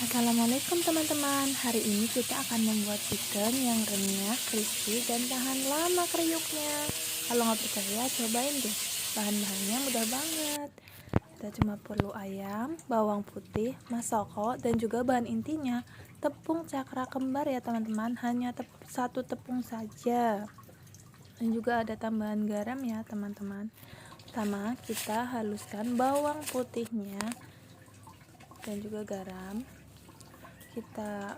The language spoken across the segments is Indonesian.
Assalamualaikum teman-teman. Hari ini kita akan membuat chicken yang renyah, crispy, dan tahan lama kriuknya. Kalau nggak percaya, cobain deh. Bahan-bahannya mudah banget. Kita cuma perlu ayam, bawang putih, masoko, dan juga bahan intinya tepung cakra kembar ya teman-teman. Hanya satu tepung saja. Dan juga ada tambahan garam ya teman-teman. Pertama, kita haluskan bawang putihnya dan juga garam. Kita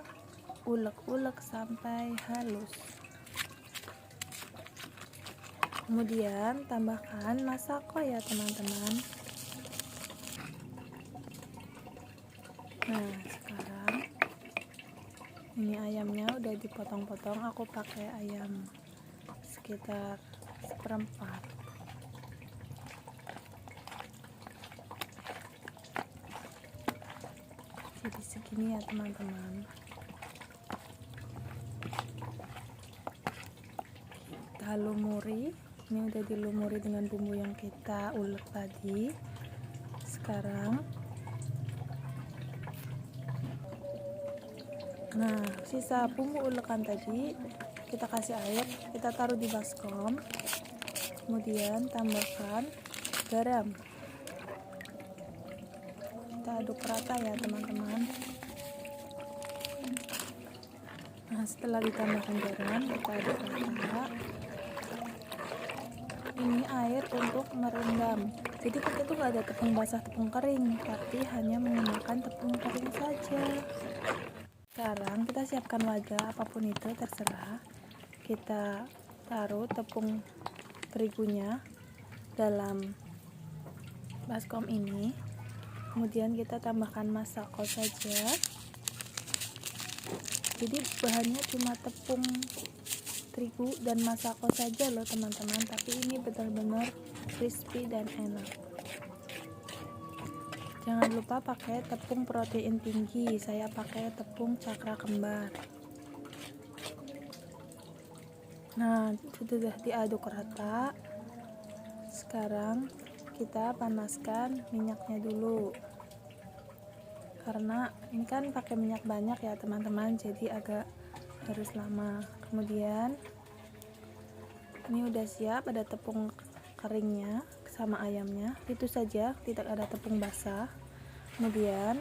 ulek-ulek sampai halus. Kemudian tambahkan masako ya teman-teman. Nah, sekarang ini ayamnya udah dipotong-potong. Aku pakai ayam sekitar seperempat. Jadi segini ya teman-teman. Kita lumuri. Ini udah dilumuri dengan bumbu yang kita ulek tadi. Sekarang sisa bumbu ulekan tadi kita kasih air, kita taruh di baskom. Kemudian tambahkan garam. Kita aduk rata ya teman-teman. Nah, setelah ditambahkan garam, kita aduk rata. Ini air untuk merendam. Jadi kita tuh gak ada tepung basah, tepung kering, tapi hanya menggunakan tepung kering saja. Sekarang kita siapkan wadah, apapun itu terserah. Kita taruh tepung terigunya dalam baskom ini. Kemudian kita tambahkan masako saja. Jadi bahannya cuma tepung terigu dan masako saja loh teman-teman, tapi ini benar-benar crispy dan enak. Jangan lupa pakai tepung protein tinggi, saya pakai tepung cakra kembar. Nah, sudah diaduk rata. Sekarang kita panaskan minyaknya dulu, karena ini kan pakai minyak banyak ya teman-teman, jadi agak harus lama. Kemudian ini udah siap, ada tepung keringnya sama ayamnya, itu saja, tidak ada tepung basah. Kemudian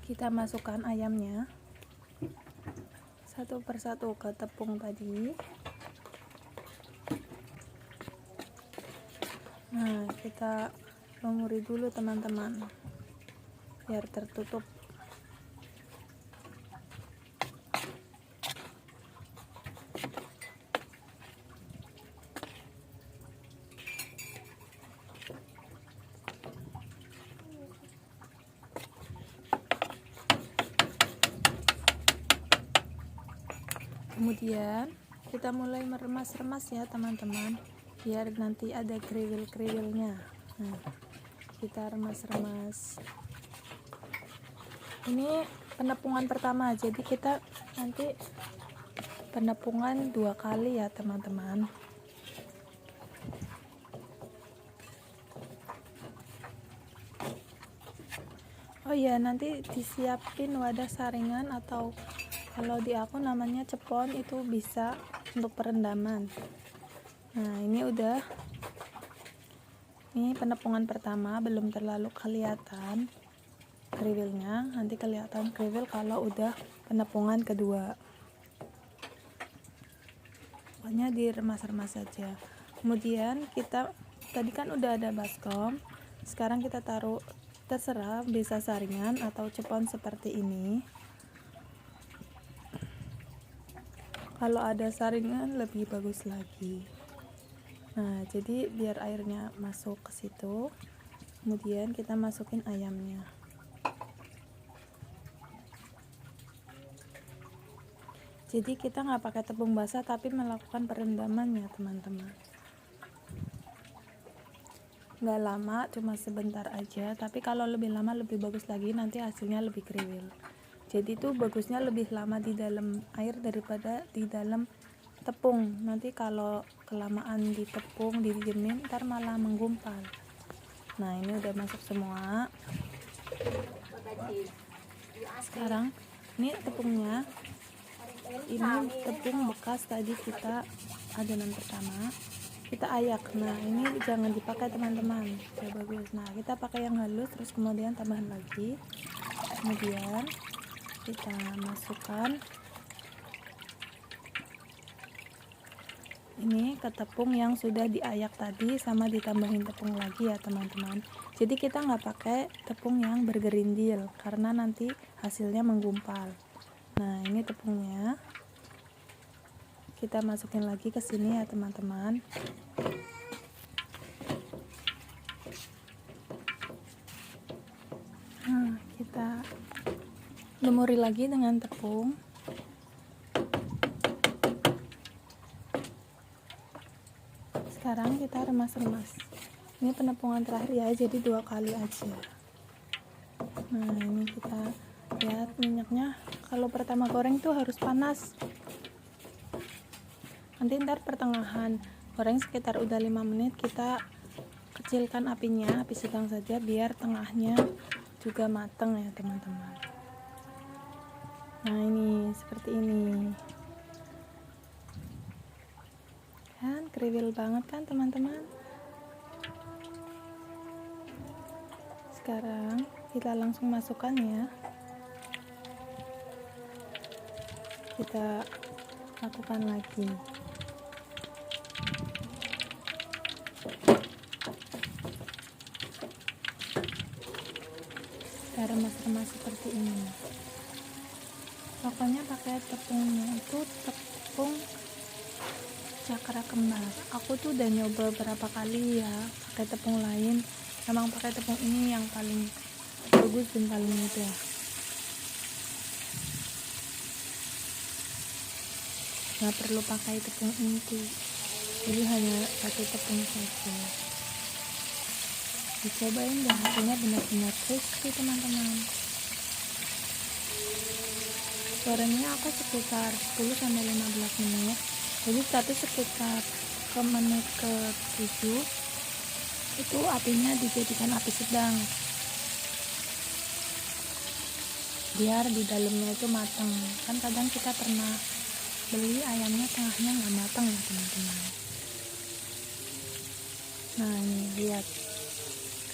kita masukkan ayamnya satu persatu ke tepung tadi. Nah, kita lumuri dulu teman-teman biar tertutup. Kemudian kita mulai meremas-remas ya teman-teman, biar nanti ada kriwil-kriwilnya. Nah, kita remas-remas. Ini penepungan pertama, jadi kita nanti penepungan 2 kali ya teman-teman. Oh iya, nanti disiapin wadah saringan, atau kalau di aku namanya cepon, itu bisa untuk perendaman. Nah, ini penepungan pertama, belum terlalu kelihatan kriwilnya, nanti kelihatan kriwil kalau udah penepungan kedua. Pokoknya diremas-remas saja. Kemudian kita tadi kan udah ada baskom, sekarang kita taruh, terserah bisa saringan atau cepon seperti ini. Kalau ada saringan lebih bagus lagi. Nah, jadi biar airnya masuk ke situ. Kemudian kita masukin ayamnya. Jadi kita nggak pakai tepung basah, tapi melakukan perendaman ya teman-teman. Nggak lama, cuma sebentar aja. Tapi kalau lebih lama lebih bagus lagi, nanti hasilnya lebih kriwil. Jadi tuh bagusnya lebih lama di dalam air daripada di dalam tepung. Nanti kalau kelamaan di tepung, didiemin, ntar malah menggumpal. Nah, ini udah masuk semua. Sekarang ini tepungnya, ini tepung bekas tadi kita adonan pertama kita ayak. Nah ini jangan dipakai teman-teman, ya bagus. Nah kita pakai yang halus, terus kemudian tambahan lagi, kemudian kita masukkan ini ke tepung yang sudah diayak tadi, sama ditambahin tepung lagi ya teman-teman. Jadi kita nggak pakai tepung yang bergerindil karena nanti hasilnya menggumpal. Nah ini tepungnya kita masukin lagi ke sini ya teman-teman. Nah kita lumuri lagi dengan tepung. Sekarang kita remas-remas. Ini penepungan terakhir ya, jadi 2 kali aja. Nah ini kita lihat minyaknya, kalau pertama goreng tuh harus panas. Nanti ntar pertengahan goreng sekitar udah 5 menit kita kecilkan apinya, api sedang saja biar tengahnya juga mateng ya teman-teman. Nah ini seperti ini kan, kriwil banget kan teman-teman. Sekarang kita langsung masukkan ya, kita lakukan lagi. Kita remas-remas seperti ini. Pokoknya pakai tepungnya itu tepung cakra kembar. Aku tuh udah nyoba berapa kali ya pakai tepung lain, emang pakai tepung ini yang paling bagus dan paling mudah. Nggak perlu pakai tepung inti, jadi hanya satu tepung saja. Dicobain deh, hasilnya benar-benar crispy teman-teman. Gorengnya aku sekitar 10-15 menit, jadi tapi sekitar ke menit ke-7 itu apinya dijadikan api sedang biar di dalamnya itu matang. Kan kadang kita pernah beli ayamnya tengahnya nggak matang ya teman-teman. Nah ini lihat,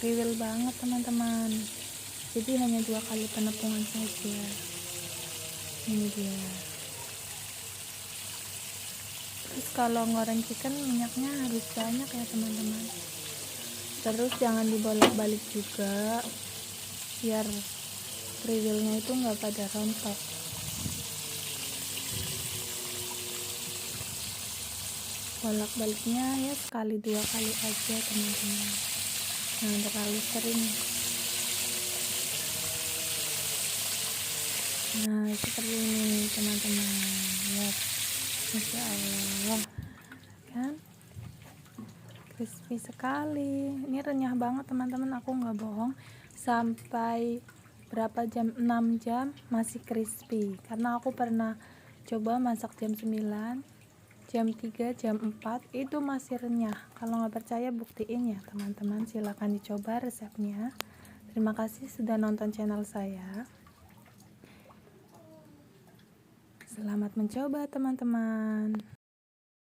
kriwil banget teman-teman, jadi hanya 2 kali penepungan saja. Ini dia. Terus kalau goreng chicken minyaknya harus banyak ya teman-teman, terus jangan dibolak-balik juga biar kriwilnya itu nggak pada rontok. Bolak-baliknya ya sekali 2 kali aja teman-teman, jangan terlalu sering. Nah seperti ini teman-teman, lihat, Masya Allah kan, crispy sekali. Ini renyah banget teman-teman, aku nggak bohong, sampai berapa jam, 6 jam masih crispy. Karena aku pernah coba masak jam 9, jam 3, jam 4 itu masih renyah. Kalau nggak percaya buktiin ya teman-teman, silahkan dicoba resepnya. Terima kasih sudah nonton channel saya. Selamat mencoba teman-teman.